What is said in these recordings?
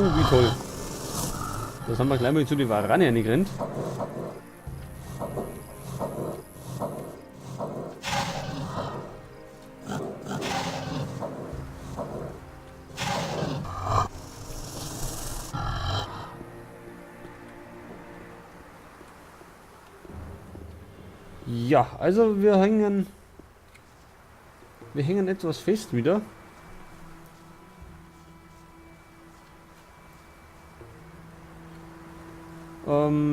Oh, wie toll. Das haben wir gleich mal zu den Warane reingerannt. Ja, also wir hängen etwas fest wieder.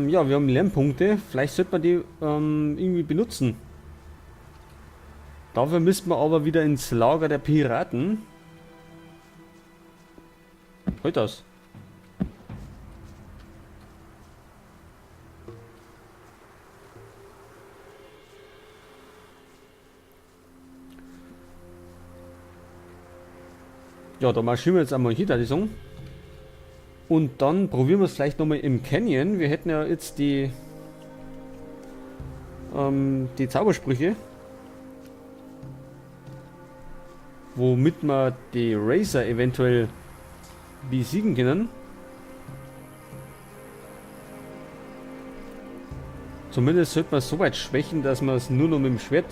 Ja, wir haben Lernpunkte. Vielleicht sollte man die irgendwie benutzen. Dafür müssten wir aber wieder ins Lager der Piraten. Halt das. Ja, da marschieren wir jetzt einmal hier, die Song. Und dann probieren wir es vielleicht nochmal im Canyon. Wir hätten ja jetzt die Zaubersprüche. Womit wir die Razer eventuell besiegen können. Zumindest sollte man es so weit schwächen, dass wir es nur noch mit dem Schwert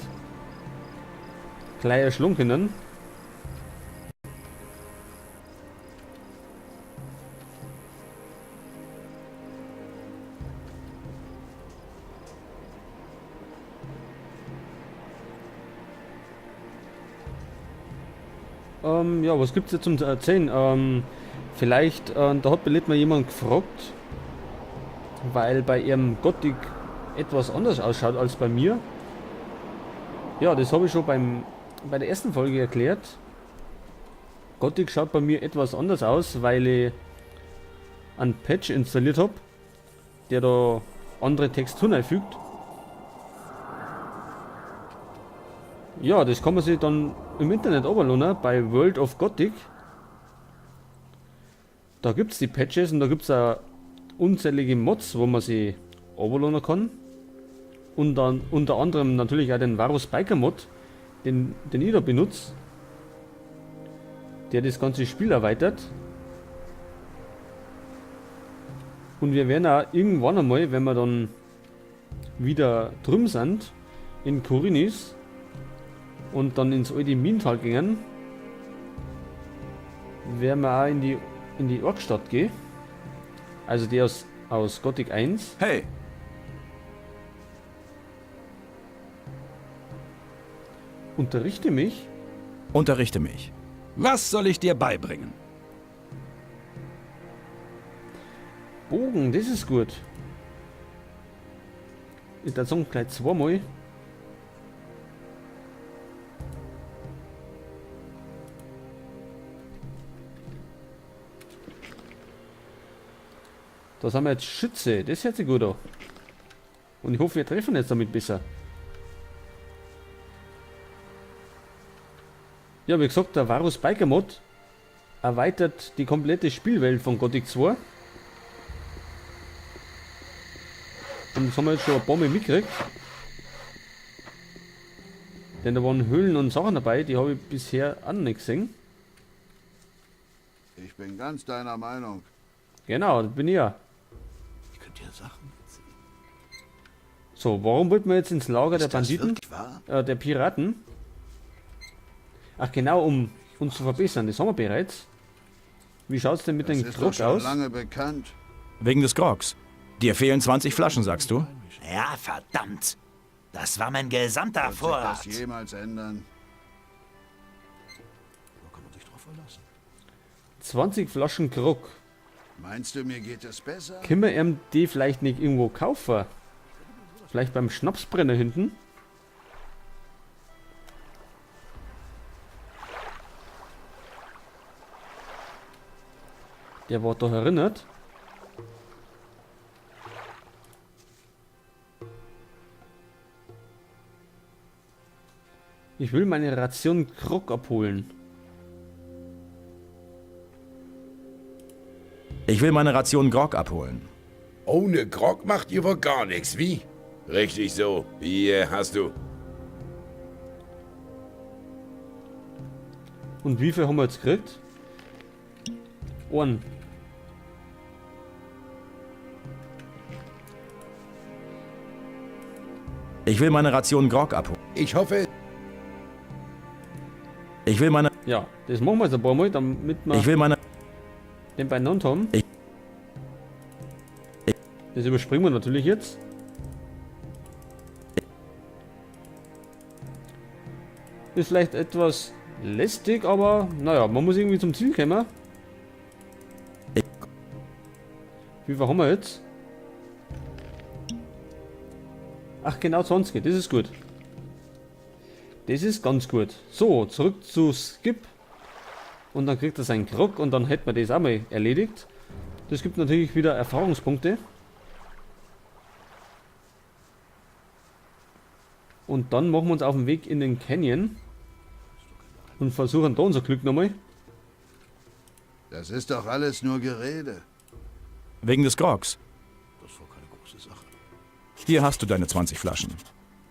gleich erschlagen können. Ja, was gibt's jetzt zum Erzählen? Vielleicht, da hat mir jemand gefragt, weil bei ihrem Gothic etwas anders ausschaut als bei mir. Ja, das habe ich schon bei der ersten Folge erklärt. Gothic schaut bei mir etwas anders aus, weil ich einen Patch installiert habe, der da andere Texturen einfügt. Ja, das kann man sich dann im Internet runterladen, bei World of Gothic. Da gibt es die Patches und da gibt es auch unzählige Mods, wo man sie runterladen kann. Und dann unter anderem natürlich auch den Varus Biker Mod, den ich da benutze, der das ganze Spiel erweitert. Und wir werden auch irgendwann einmal, wenn wir dann wieder drüben sind, in Khorinis und dann ins alte Minental gehen, werden wir auch in die Orkstadt gehen. Also die aus Gothic 1. Hey! Unterrichte mich. Unterrichte mich. Was soll ich dir beibringen? Bogen, das ist gut. Ich würde sagen, gleich zweimal. Da haben wir jetzt Schütze, das hört sich gut an. Und ich hoffe, wir treffen jetzt damit besser. Ja, wie gesagt, der Varus Biker Mod erweitert die komplette Spielwelt von Gothic 2. Und das haben wir jetzt schon ein paar Mal mitgekriegt. Denn da waren Höhlen und Sachen dabei, die habe ich bisher auch nicht gesehen. Ich bin ganz deiner Meinung. Genau, das bin ich ja. Ich könnte dir Sachen erzählen. So, warum wollten wir jetzt ins Lager der Ist das Banditen? wirklich wahr? Der Piraten? Ach genau, um uns zu verbessern, das haben wir bereits. Wie schaut es denn mit Das dem ist doch Grog schon aus? lange bekannt. Wegen des Grogs. Dir fehlen 20 Flaschen, sagst du? Ja, verdammt. Das war mein gesamter Wird sich Vorrat. das jemals ändern? Da kann man sich drauf verlassen. 20 Flaschen Grog. Meinst du, mir geht es besser? Können wir ihm die vielleicht nicht irgendwo kaufen? Vielleicht beim Schnapsbrenner hinten? Der war doch erinnert. Ich will meine Ration Grog abholen. Ich will meine Ration Grog abholen. Ohne Grog macht ihr wohl gar nichts, wie? Richtig so. Hier hast du. Und wie viel haben wir jetzt gekriegt? Einen. Ich will meine Ration Grog abholen. Ich hoffe, Ich will meine... Ja, das machen wir jetzt ein paar Mal, damit wir Ich will meine... den beieinander haben. Ich- Das überspringen wir natürlich jetzt. Ist vielleicht etwas lästig, aber naja, man muss irgendwie zum Ziel kommen. Wie viel haben wir jetzt? Ach genau, 20, das ist gut. Das ist ganz gut. So, zurück zu Skip. Und dann kriegt er seinen Grog und dann hätten wir das auch mal erledigt. Das gibt natürlich wieder Erfahrungspunkte. Und dann machen wir uns auf den Weg in den Canyon. Und versuchen da unser Glück nochmal. Das ist doch alles nur Gerede. Wegen des Grogs. Hier hast du deine 20 Flaschen.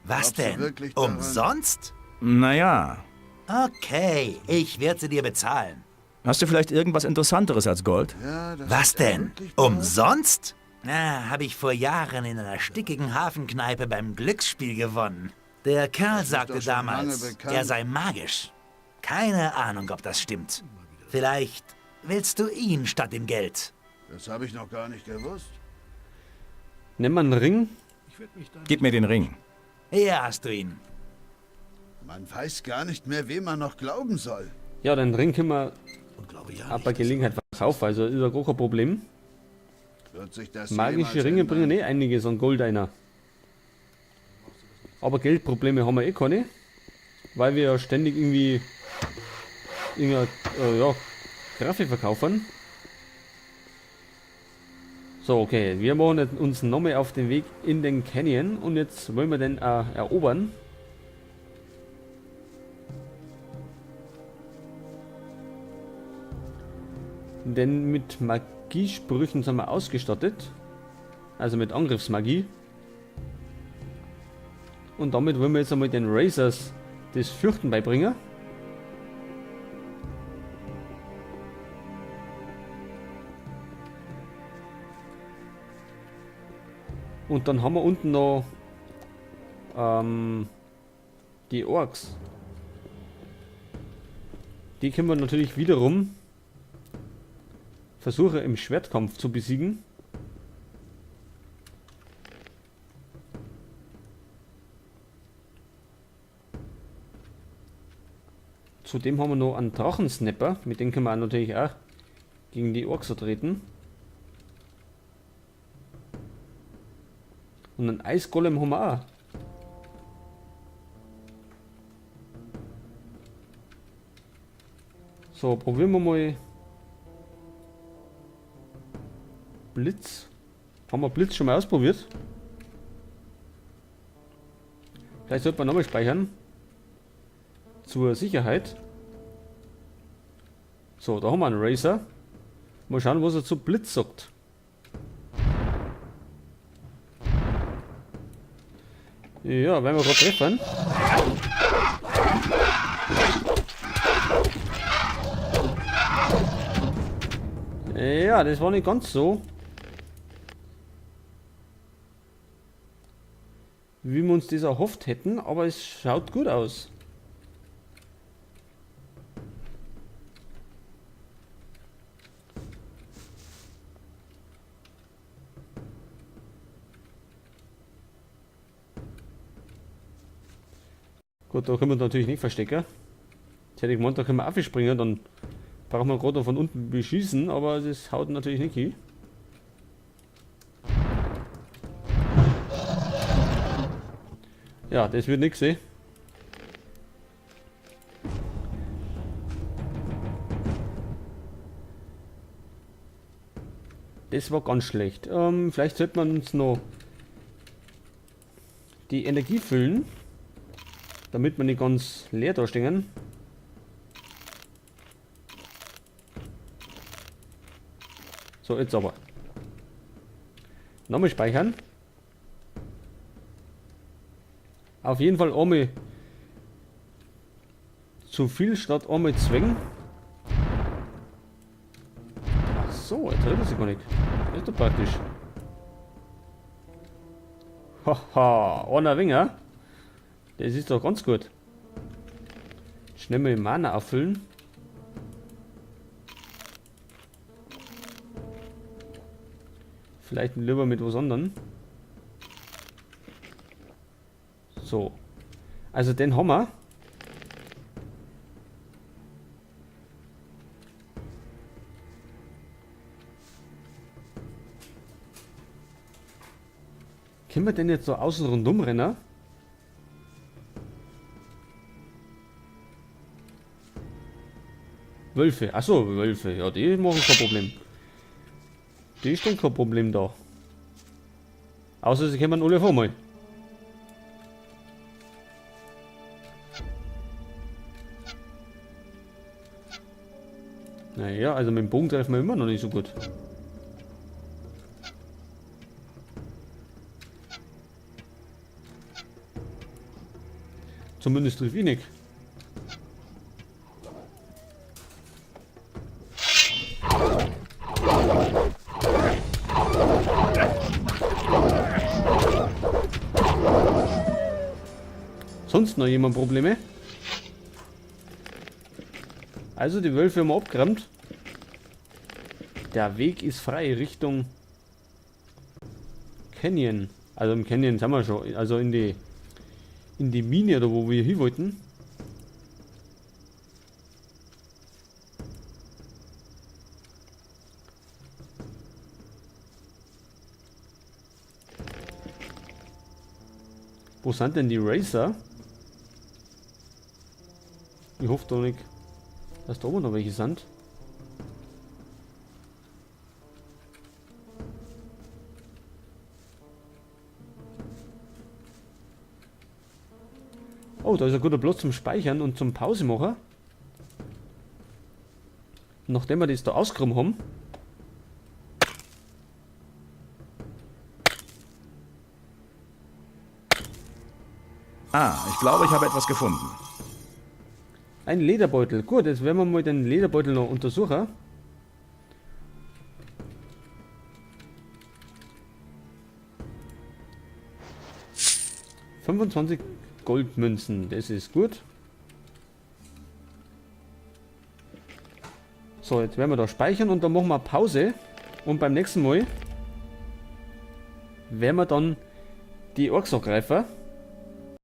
Was Glaubst du denn? wirklich daran? Umsonst? Naja, Okay, ich werde sie dir bezahlen. hast du vielleicht irgendwas Interessanteres als Gold? Ja, das Was ist ja denn? wirklich wahr. Umsonst? Na, habe ich vor Jahren in einer stickigen Hafenkneipe beim Glücksspiel gewonnen. Der Kerl ist sagte doch schon damals, lange bekannt. er sei magisch. Keine Ahnung, ob das stimmt. Vielleicht willst du ihn statt dem Geld. Das habe ich noch gar nicht gewusst. Nehmen wir einen Ring. Gib mir den Ring. Hier hast du ihn. Man weiß gar nicht mehr, wem man noch glauben soll. Ja, den Ring können wir auch bei Gelegenheit verkaufen, also ist ja gar kein Problem. Wird sich das Magische jemals Ringe ändern? bringen eh einiges an Gold einer. Aber Geldprobleme haben wir eh keine. Weil wir ja ständig irgendwie ja, Grafik verkaufen. So, okay. Wir machen jetzt uns nochmal auf den Weg in den Canyon. Und jetzt wollen wir den erobern. Denn mit Magiesprüchen sind wir ausgestattet. Also mit Angriffsmagie. Und damit wollen wir jetzt einmal den Razors das Fürchten beibringen. Und dann haben wir unten noch die Orks. Die können wir natürlich wiederum versuchen im Schwertkampf zu besiegen. Zudem haben wir noch einen Drachensnapper, mit dem können wir natürlich auch gegen die Orks treten. Und einen Eisgolem haben wir auch. So, probieren wir mal Blitz. Haben wir Blitz schon mal ausprobiert? Vielleicht sollte man nochmal speichern. Zur Sicherheit. So, da haben wir einen Razer. Mal schauen, was er zu Blitz sagt. Ja, wenn wir gerade treffen. Ja, das war nicht ganz so, wie wir uns das erhofft hätten, aber es schaut gut aus. Gut, da können wir uns natürlich nicht verstecken. Jetzt hätte ich gemeint, da können wir aufspringen, dann brauchen wir gerade von unten beschießen, aber das haut natürlich nicht hin. Ja, das wird nichts, eh. Das war ganz schlecht. Vielleicht sollte man uns noch die Energie füllen, damit wir nicht ganz leer da stehen. So, jetzt aber. Nochmal speichern. Auf jeden Fall einmal zu viel statt einmal zwingen. Ach so, jetzt redet sie gar nicht. Das ist doch praktisch. Haha, einer Winger. Das ist doch ganz gut. Schnell mal die Mana auffüllen. Vielleicht lieber mit was anderem. So. Also den haben wir. Können wir denn jetzt so außen rundum rennen? Wölfe. Achso, Wölfe. Ja, die machen kein Problem. Die ist dann kein Problem da. Außer sie kommen alle vor mal. Naja, also mit dem Bogen treffen wir immer noch nicht so gut. Zumindest trifft ich nicht. Sonst noch jemand Probleme? Also die Wölfe haben wir abgeräumt. Der Weg ist frei Richtung Canyon. Also im Canyon sind wir schon. Also in die Mine, oder wo wir hin wollten. Wo sind denn die Racer? Ich hoffe doch nicht, dass da oben noch welche sind. Oh, da ist ein guter Platz zum Speichern und zum Pause machen. Nachdem wir das da ausgeräumt haben. Ah, ich glaube, ich habe etwas gefunden. Ein Lederbeutel. Gut, jetzt werden wir mal den Lederbeutel noch untersuchen. ...25 Goldmünzen, das ist gut. So, jetzt werden wir da speichern und dann machen wir Pause. Und beim nächsten Mal werden wir dann die Orks angreifen.